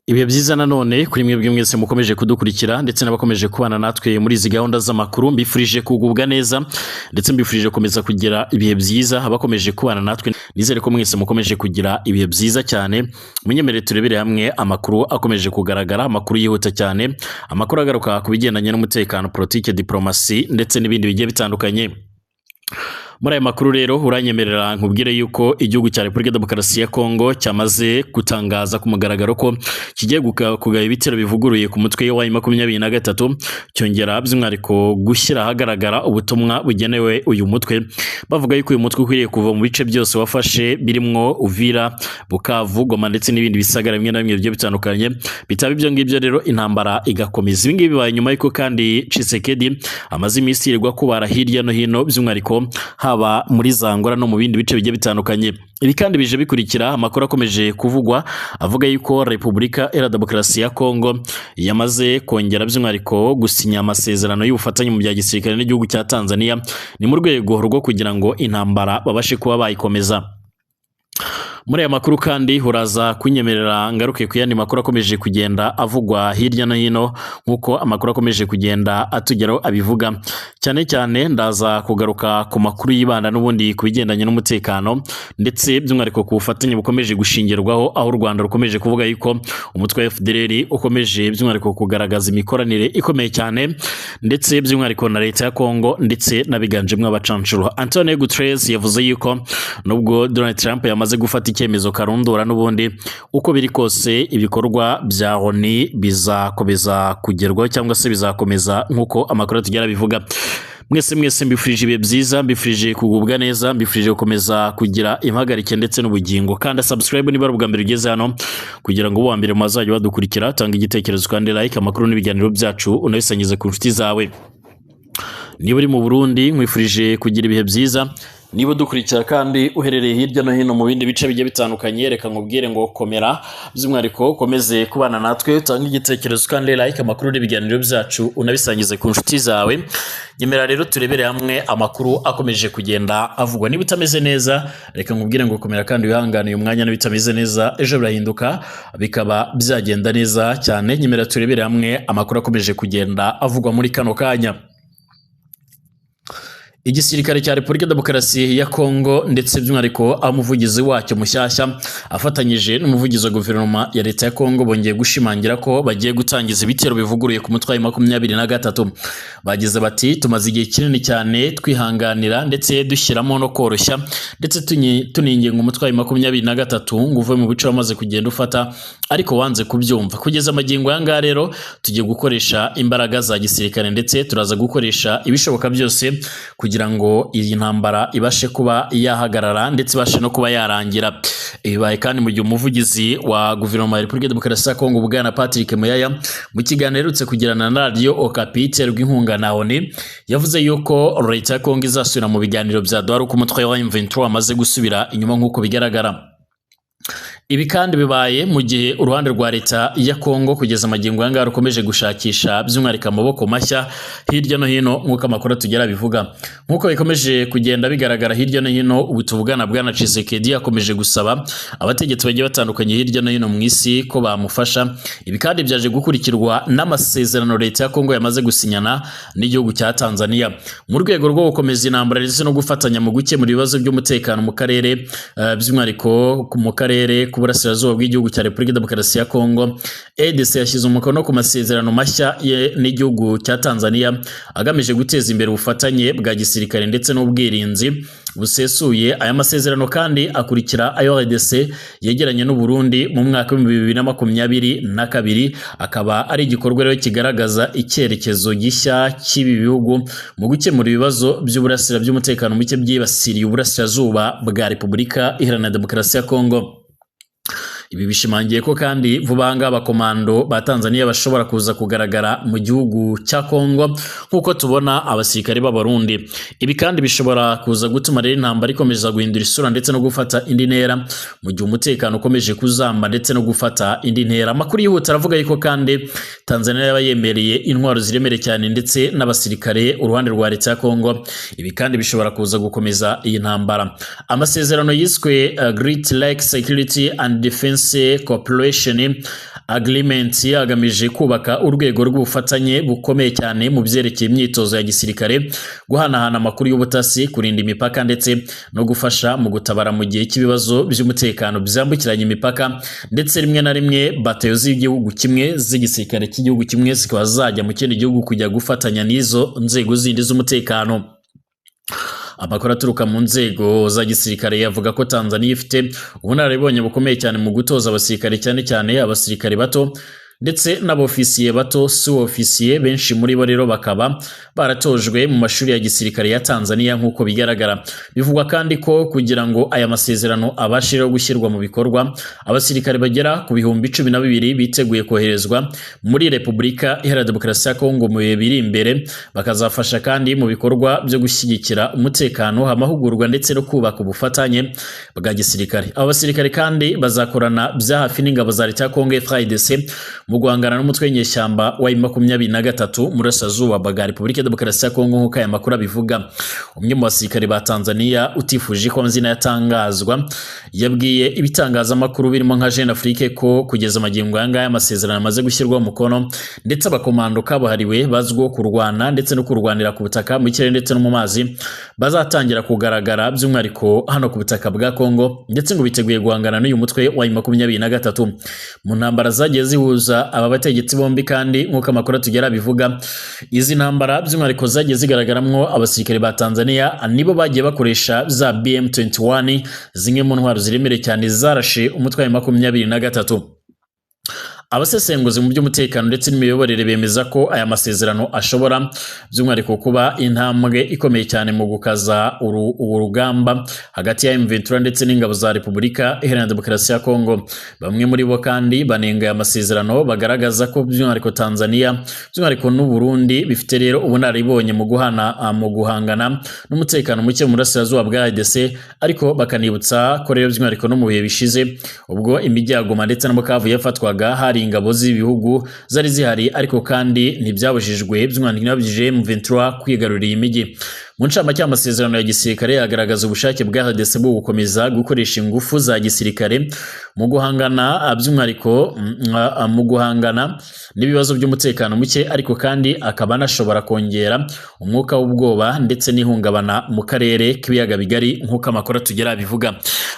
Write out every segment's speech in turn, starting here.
Ibihe byiza nanone kuri mwebwe mwese mukomeje kudukurikira ndetse n'abakomeje kubana natwe muri izi gahunda z'amakuru, mbifurije kugubwa neza ndetse mbifurije komeza kugira ibihe byiza. Abakomeje kubana natwe nizere ko mwese mukomeje kugira ibihe byiza cyane. Munyemere turebere hamwe amakuru akomeje kugaragara, amakuru yihuta cyane, amakuru agaruka ku bigendanye n'umutekano, politike, diplomasi ndetse n'ibindi bigiye bitandukanye. Muri aya makuru rero uranyemerera nkubwire yuko igihugu cya Repubulika Demokarasi ya Kongo cyamaze gutangaza ku mugaragaro ko kigiye kugaba ibitero bivuguruye ku mutwe wa M23, cyongera by'umwihariko gushyira ahagaragara ubutumwa bugenewe uyu mutwe, bavuga yuko uyu mutwe ukwiriye kuva mu bice byose wafashe birimo Uvira, Bukavu, Goma ndetse n'ibindi bisagara bimwe na bimwe bigiye bitandukanye. Bitaba ibyo ngibyo rero intambara igakomeza. Ibi ngibi bibaye nyuma yuko kandi Tshisekedi amaze iminsi yirirwa kubara hirya no hino, by'umwihariko haba muri Zangora no mu bindi bice bigiye bitandukanye. Ibi kandi bije bikurikira amakuru akomeje kuvugwa avuga yuko Repubulika Iharanira Demokarasi ya Kongo yamaze kongera by'umwihariko gusinya amasezerano y'ubufatanye mu bya gisirikare n'igihugu cya Tanzania, ni mu rwego rwo kugira ngo intambara babashe kuba bayikomeza. Muri aya makuru kandi uraza kunyemerera ngaruke ku yandi makuru akomeje kugenda avugwa hirya no hino nkuko amakuru akomeje kugenda atugeraho abivuga. Cyane cyane ndaza kugaruka ku makuru yibanda n'ubundi ku bigendanye n'umutekano ndetse by'umwihariko ku bufatanye bukomeje gushingirwaho, aho u Rwanda rukomeje kuvuga yuko umutwe wa FDLR ukomeje by'umwihariko kugaragaza imikoranire ikomeye cyane ndetse by'umwihariko na leta ya Kongo ndetse n'abiganjemo abacancuro. Antonio Guterres yavuze yuko nubwo Donald Trump yamaze gufata icyemezo karundura n'ubundi uko biri kose ibikorwa bya ONU bizakomeza kugerwaho cyangwa se bizakomeza nkuko amakuru tugera bivuga. Mwese mbifurije ibihe byiza, mbifurije kugubwa neza, mbifurije gukomeza kugira impagarike ndetse n'ubugingo. Kanda subscribe niba ari ubwa mbere ugeze hano kugira ngo uwa mbere mazajye badukurikira, tanga igitekerezo kandi like amakuru n'ibiganiro byacu unabisangize ku nshuti zawe. Niba uri mu Burundi mwifurije kugira ibihe byiza, niba dukurikira kandi uherereye hirya no hino mu bindi bice bigiye bitandukanye, reka nkubwire ngo komera by'umwihariko ukomeze kubana natwe, utanga igitekerezo kandi like amakuru n'ibiganiro byacu unabisangize ku nshuti zawe. Nyemera rero turebere hamwe amakuru akomeje kugenda avugwa. Niba utameze neza reka nkubwire ngo komera kandi wihangane uyu mwanya, n'ibitameze neza ejo birahinduka bikaba byagenda neza cyane. Nyemera turebere hamwe amakuru akomeje kugenda avugwa muri kano kanya. Igisirikare cya Repubulika Demokarasi ya Kongo ndetse by'umwihariko umuvugizi wacyo mushyashya afatanyije n'umuvugizi wa guverinoma ya leta ya Kongo bongeye gushimangira ko bagiye gutangiza ibitero bivuguruye ku mutwe wa M23. Bagize bati tumaze igihe kinini cyane twihanganira ndetse dushyiramo no koroshya ndetse tuninginga umutwe wa M23 ngo uve mu bice wamaze kugenda ufata, ariko wanze kubyumva. Kugeza amagingo yanga rero tugiye gukoresha imbaraga za gisirikare ndetse turaza gukoresha ibishoboka byose kugira ngo iyi ntambara ibashe kuba yahagarara ndetse ibashe no kuba yarangira. Bibaye kandi mu gihe umuvugizi wa guverinoma ya Repubulika Demokarasi ya Kongo Bwana Patrick Muyaya mu kiganiro aherutse kugirana na Radio Okapi iterwa inkunga na ONU yavuze yuko leta ya Kongo izasubira mu biganiro bya Douala uko umutwe wa M23 wamaze gusubira inyuma nk'uko bigaragara. Ibi kandi bibaye mu gihe uruhande rwa leta ya Kongo kugeza amagingo yanga rukomeje gushakisha by'umwihariko amaboko mashya hirya no hino nk'uko amakuru tugera bivuga. Nk'uko bikomeje kugenda bigaragara hirya no hino, ubu tuvugana Bwana Tshisekedi yakomeje gusaba abategetsi bagiye batandukanye hirya no hino mu isi ko bamufasha. Ibi kandi byaje gukurikirwa n'amasezerano leta ya Kongo yamaze gusinyana n'igihugu cya Tanzania mu rwego rwo gukomeza intambara ndetse no gufatanya mu gukemura ibibazo by'umutekano mu karere, by'umwihariko mu karere k'uburasirazuba bw'igihugu cya Repubulika Demokarasi ya Kongo. EDC yashyize umukono ku masezerano mashya n'igihugu cya Tanzania agamije guteza imbere ubufatanye bwa gisirikare ndetse n'ubwirinzi busesuye. Aya masezerano kandi akurikira ayo EDC yegeranye n'u Burundi mu mwaka wa 2022, akaba ari igikorwa rero kigaragaza icyerekezo gishya cy'ibi bihugu mu gukemura ibibazo by'uburasira by'umutekano muke byibasiriye uburasirazuba bwa Repubulika Iharanira Demokarasi ya Kongo. Ibi bishimangiye ko kandi vuba nga abakomando ba Tanzania bashobora kuza kugaragara mu gihugu cya Kongo nkuko tubona abasirikare b'Abarundi. Ibi kandi bishobora kuza gutuma rero intambara ikomeza guhindura isura ndetse no gufata indi ntera mu gihe umutekano ukomeje kuzamba ndetse no gufata indi ntera. Amakuru yihuta aravuga yuko kandi Tanzania yaba yemereye intwaro ziremereye cyane ndetse n'abasirikare uruhande rwa leta ya Kongo. Ibi kandi bishobora kuza gukomeza iyi ntambara. Amasezerano yiswe Great Lake Security and Defense Cooperation Agreement agamije kubaka urwego rw'ubufatanye bukomeye cyane mu byerekeye imyitozo ya gisirikare, guhanahana amakuru y'ubutasi, kurinda imipaka ndetse no gufasha mu gutabara mu gihe cy'ibibazo by'umutekano byambukiranya imipaka, ndetse rimwe na rimwe batayo z'igihugu kimwe z'igisirikare cy'igihugu kimwe zikaba zajya mu kindi gihugu kujya gufatanya n'izo nzego zindi z'umutekano. Amakuru aturuka mu nzego za gisirikare yavuga ko Tanzania ifite ubunararibonye bukomeye cyane mu gutoza abasirikare, cyane cyane abasirikare bato ndetse n'abofisiye bato, su-ofisiye. Benshi muri bo rero bakaba baratojwe mu mashuri ya gisirikare ya Tanzania nk'uko bigaragara. Bivugwa kandi ko kugira ngo aya masezerano abashe gushyirwa mu bikorwa, abasirikare bagera ku 12,000 biteguye koherezwa muri Repubulika Iharanira Demokarasi ya Kongo mu bihe biri imbere, bakazafasha kandi mu bikorwa byo gushyigikira umutekano, amahugurwa ndetse no kubaka ubufatanye bwa gisirikare. Aba basirikare kandi bazakorana bya hafi n'ingabo za leta ya Kongo FARDC mu guhangana n'umutwe w'inyeshyamba wa M23 mu burasirazuba bwa Repubulika ya Demokarasi ya Kongo nk'uko aya makuru abivuga. Umwe mu basirikare ba Tanzania utifuje ko amazina yatangazwa yabwiye ibitangazamakuru birimo nka Jeune Afrique ko kugeza magingo aya ngaya amasezerano amaze gushyirwaho umukono, ndetse abakomando kabuhariwe bazwiho kurwana ndetse no kurwanira ku butaka, mu kirere ndetse no mu mazi bazatangira kugaragara by'umwihariko hano ku butaka bwa Kongo, ndetse ngo biteguye guhangana n'uyu mutwe wa M23 mu ntambara zagiye zihuza aba bategetsi bombi. Kandi nk'uko amakuru tugera bivuga, izi ntambara by'umwihariko zagiye zigaragaramwo abasirikare ba Tanzania nibo bagiye bakoresha za BM21, zimwe mu ntwaro ziremereye cyane zarashe umutwe wa M23. Abasesenguzi mu by'umutekano ndetse n'imiyoborere bemeza ko aya masezerano ashobora by'umwihariko kuba intambwe ikomeye cyane mu gukaza urugamba hagati ya M23 ndetse n'ingabo za Repubulika Iharanira Demokarasi ya Kongo. Bamwe muri bo kandi banenga aya masezerano, bagaragaza ko by'umwihariko Tanzania by'umwihariko n'u Burundi bifite rero ubunararibonye mu guhangana n'umutekano muke mu burasirazuba bwa RDC, ariko bakanibutsa ko rero by'umwihariko no mu bihe bishize ubwo imijyi ya Goma ndetse na Bukavu yafatwaga hari ingabo z'ibihugu zari zihari, ariko kandi ntibyabujijwe by'umwihariko M23 kwigarurira imijyi. Mu ncamake y'amasezerano ya gisirikare agaragaza ubushake bwa RDC bwo gukomeza gukoresha ingufu za gisirikare mu guhangana by'umwihariko mu guhangana n'ibibazo by'umutekano muke, ariko kandi akaba anashobora kongera umwuka w'ubwoba ndetse n'ihungabana mu karere k'ibiyaga bigari nk'uko amakuru tugera bivuga.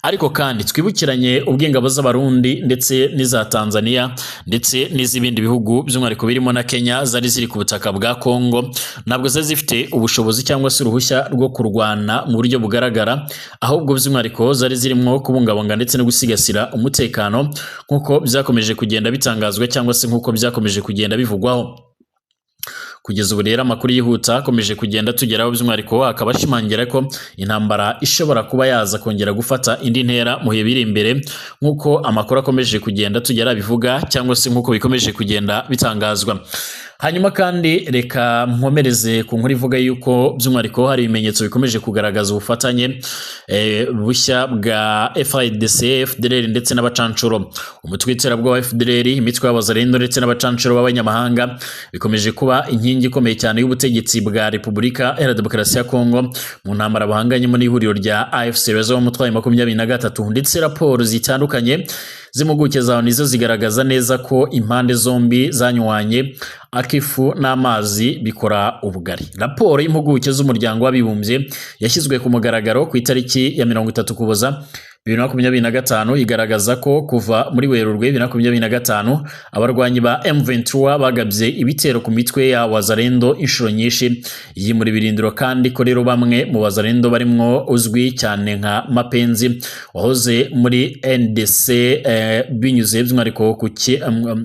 Ariko kandi twibukiranye ubw'ingabo z'abarundi ndetse n'iza Tanzania ndetse n'izibindi bihugu by'umwihariko birimo na Kenya zari ziri ku butaka bwa Kongo, ntabwo zari zifite ubushobozi cyangwa se uruhushya rwo kurwana mu buryo bugaragara, ahubwo by'umwihariko zari zirimo kubungabunga ndetse no gusigasira umutekano nk'uko byakomeje kugenda bitangazwa cyangwa se nk'uko byakomeje kugenda bivugwaho. Kugeza ubu rero amakuru yihuta akomeje kugenda tugeraho, by'umwihariko akaba ashimangira ko intambara ishobora kuba yaza kongera gufata indi ntera mu bihe biri imbere nk'uko amakuru akomeje kugenda tugera bivuga, cyangwa se nk'uko bikomeje kugenda bitangazwa. Hanyuma kandi reka nkomereze ku nkuru ivuga yuko by'umwihariko hari ibimenyetso bikomeje kugaragaza ubufatanye bushya bwa FARDC, FDLR ndetse n'abacancuro. Umutwe w'iterabwoba wa FDLR, imitwe y'abazalendo ndetse n'abacancuro b'abanyamahanga bikomeje kuba inkingi ikomeye cyane y'ubutegetsi bwa Repubulika Iharanira Demokarasi ya Kongo mu ntambara bahanganyemo n'ihuriro rya AFC rezo w'umutwe wa M23, ndetse raporo zitandukanye z'impuguke zaho nizo zigaragaza neza ko impande zombi zanywanye akifu n'amazi bikora ubugari. Raporo y'impuguke z'umuryango w'abibumbye yashyizwe ku mugaragaro ku itariki ya 30 Ukuboza 2025 igaragaza ko kuva muri Werurwe 2025 abarwanyi ba M23 bagabye ibitero ku mitwe ya wazalendo inshuro nyinshi iyi muri birindiro, kandi ko rero bamwe mu wazalendo barimwo uzwi cyane nka Mapenzi wahoze muri NDC binyuze by'umwihariko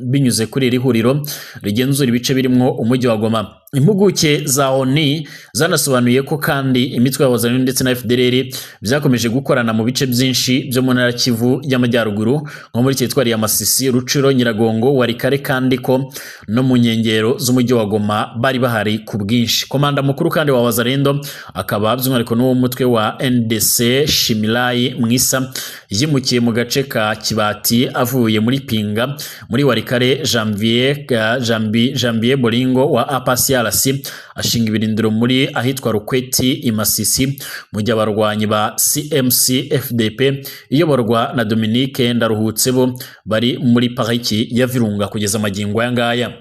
binyuze kuri iri huriro rigenzura ibice birimwo umujyi wa Goma. Impuguke za ONU zanasobanuye ko kandi imitwe y'abazalendo ndetse na FDLR byakomeje gukorana mu bice byinshi byo mu ntara Kivu y'Amajyaruguru nko muri Teritwari ya Masisi, Ruciro, Nyiragongo, Warikare, kandi ko no mu nkengero z'umujyi wa Goma bari bahari ku bwinshi. Komanda mukuru kandi wa wazalendo akaba by'umwihariko n'uwo mutwe wa NDC Shimilayi Mwisa yimukiye mu gace ka Kibati avuye muri Pinga muri Warikare. Janvier Bolingo wa Apasia FARDC ashinga ibirindiro muri ahitwa Rukweti Imasisi mu gihe abarwanyi ba CMC FDP iyoborwa na Dominique Ndaruhutse bo bari muri pariki ya Virunga kugeza magingo aya ngaya.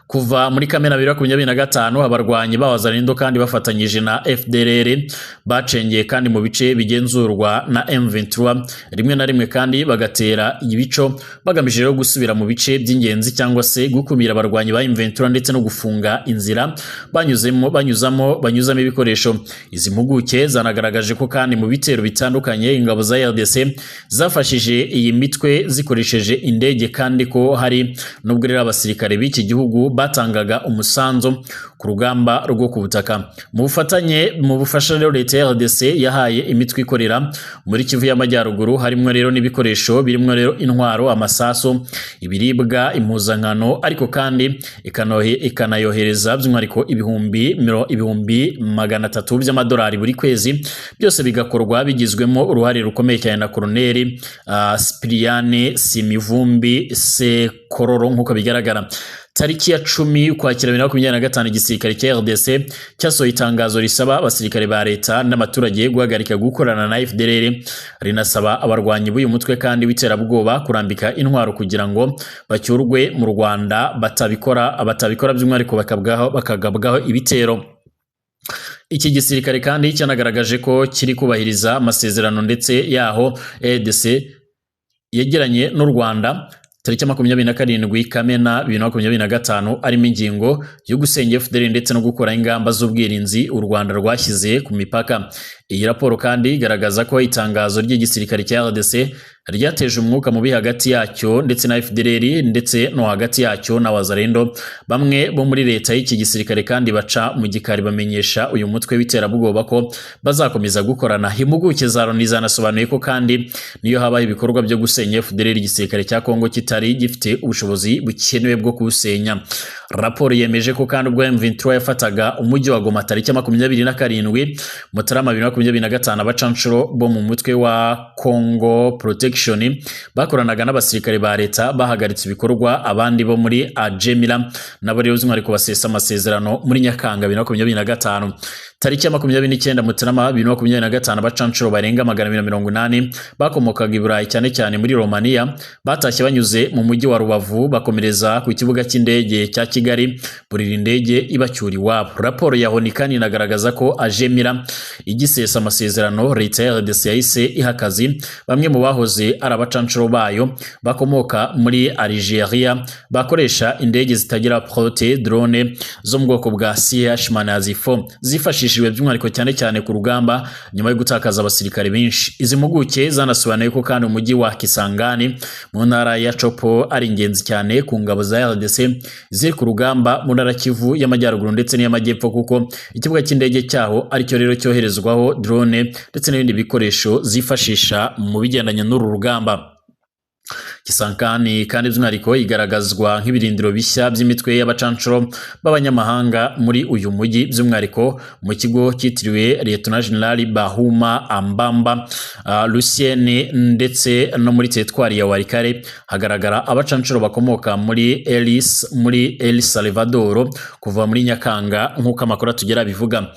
Kuva muri Kamena 2025 abarwanyi b'Abazalendo kandi bafatanyije na FDLR bacengeye kandi mu bice bigenzurwa na M23 rimwe na rimwe kandi bagatera ibico bagamije rero gusubira mu bice by'ingenzi cyangwa se gukumira abarwanyi ba M23 ndetse no gufunga inzira banyuzamo ibikoresho. Izi mpuguke zanagaragaje ko kandi mu bitero bitandukanye ingabo za RDC zafashije iyi mitwe zikoresheje indege kandi ko hari nubwo rero abasirikare b'iki gihugu batangaga umusanzo ku rugamba rwo ku butaka. Mu bufasha rero leta ya RDC yahaye imitwe ikorera muri Kivu y'Amajyaruguru harimo rero n'ibikoresho birimo rero intwaro, amasaso, ibiribwa, impuzankano ariko kandi ikanayohereza by'umwihariko ibihumbi 300 by'amadolari buri kwezi. Byose bigakorwa bigizwemo uruhare rukomeye cyane na Colonel Spiriane Simivumbi Sekororo nk'uko bigaragara. Tariki ya 10 Ukwakira 2025 igisirikare cya RDC cyasohoye itangazo risaba abasirikare ba leta n'abaturage guhagarika gukorana na FDLR, rinasaba abarwanyi b'uyu mutwe kandi w'iterabwoba kurambika intwaro kugira ngo bacyurwe mu Rwanda batabikora by'umwihariko bakagabwaho ibitero. Iki gisirikare kandi cyanagaragaje ko kiri kubahiriza amasezerano ndetse yaho RDC yegeranye n'u Rwanda tariki 27 Kamena 2025 arimo ingingo yo gusenya FDLR ndetse no gukora ingamba z'ubwirinzi u Rwanda rwashyize ku mipaka. Iyi raporo kandi igaragaza ko itangazo ry'igisirikare cya RDC ryateje umwuka mubi hagati yacyo ndetse na FDLR ndetse no hagati yacyo na Wazalendo. Bamwe bo muri leta y'iki gisirikare kandi baca mu gikari bamenyesha uyu mutwe w'iterabwoba ko bazakomeza gukorana. Impuguke za Loni zanasobanuye ko kandi niyo habaho ibikorwa byo gusenya FDLR igisirikare cya Kongo kitari gifite ubushobozi bukenewe bwo kusenya. Raporo yemeje ko kandi ubwo M23 yafataga umujyi wa Goma tariki 27 Mutarama 2025 abacanshuro bo mu mutwe wa Congo Protection bakoranaga n'abasirikare ba leta bahagaritse ibikorwa. Abandi bo muri Ajemila nabo rero z'umwihariko basesa amasezerano muri Nyakanga 2025. Tariki ya 29 Mutarama 2025 abacanshuro barenga 280 bakomokaga i Burayi cyane cyane muri Romania batashye banyuze mu mujyi wa Rubavu bakomereza ku kibuga cy'indege cya Kigali buri indege ibacyura iwabo. Raporo ya Loni kandi inagaragaza ko Ajemira igisesa amasezerano leta ya RDC yahise ihakazi bamwe mu bahoze ari abacanshuro bayo bakomoka muri Algeria bakoresha indege zitagira pilote drone zo mu bwoko bwa CH-4 zifashishijwe by'umwihariko cyane cyane ku rugamba nyuma yo gutakaza abasirikare benshi. Izi mpuguke zanasobanuye ko kandi umujyi wa Kisangani mu ntara ya Chopo ari ingenzi cyane ku ngabo za RDC ziri ku rugamba mu ntara Kivu y'Amajyaruguru ndetse n'iy'Amajyepfo kuko ikibuga cy'indege cyaho aricyo rero cyoherezwaho drone ndetse n'ibindi bikoresho zifashisha mu bigendanye n'uru rugamba. Kisangani kandi by'umwihariko igaragazwa nk'ibirindiro bishya by'imitwe y'abacanshuro b'abanyamahanga muri uyu mujyi by'umwihariko mu kigo cyitiriwe Lieutenant General Bahuma Ambamba Lucienne ndetse no muri teritwari ya Walikale hagaragara abacanshuro bakomoka muri El Salvador kuva muri Nyakanga nk'uko amakuru tugera bivuga.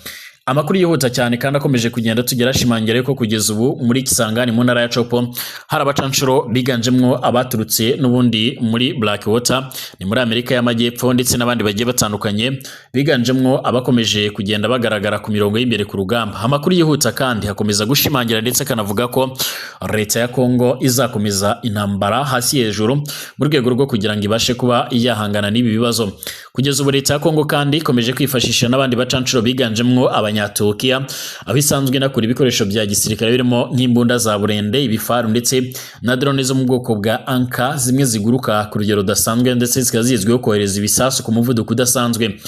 Amakuru yihuta cyane kandi akomeje kugenda tugera shimangira ko kugeza ubu muri Kisangani mu ntara ya Chopo hari abacanshuro biganjemwo abaturutse n'ubundi muri Blackwater ni muri Amerika y'Amajyepfo ndetse n'abandi bagiye batandukanye biganjemwo abakomeje kugenda bagaragara ku mirongo y'imbere ku rugamba. Amakuru yihuta kandi hakomeza gushimangira ndetse kanavuga ko leta ya Kongo izakomeza intambara hasi hejuru mu rwego rwo kugira ngo ibashe kuba yahangana n'ibi bibazo. Kugeza ubu leta ya Kongo kandi ikomeje kwifashisha n'abandi bacanshuro biganjemwo Abanyaturukiya abisanzwe nakora ibikoresho bya gisirikare birimo nk'imbunda za burende, ibifaru ndetse na drone zo mu bwoko bwa Anka zimwe ziguruka ku rugero rudasanzwe ndetse zikazizwiho kohereza ibisasu ku muvuduko udasanzwe.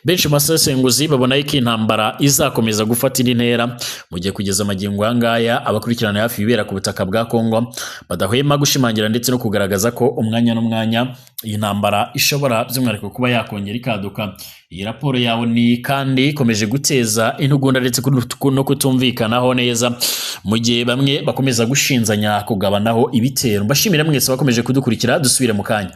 Benshi masesenguzi babona ko intambara izakomeza gufata indi ntera mu gihe kugeza magingo ngaya abakurikirana hafi ibera ku butaka bwa Kongo badahwema gushimangira ndetse no kugaragaza ko umwanya n'umwanya iyi ntambara ishobora by'umwihariko kuba yakongera ikaduka. Iyi raporo yawe ni kandi ikomeje guteza intugunda ndetse no kutumvikanaho neza mu gihe bamwe bakomeza gushinzanya kugabanaho ibitero. Mbashimira mwese bakomeje kudukurikira, dusubire mu kanya.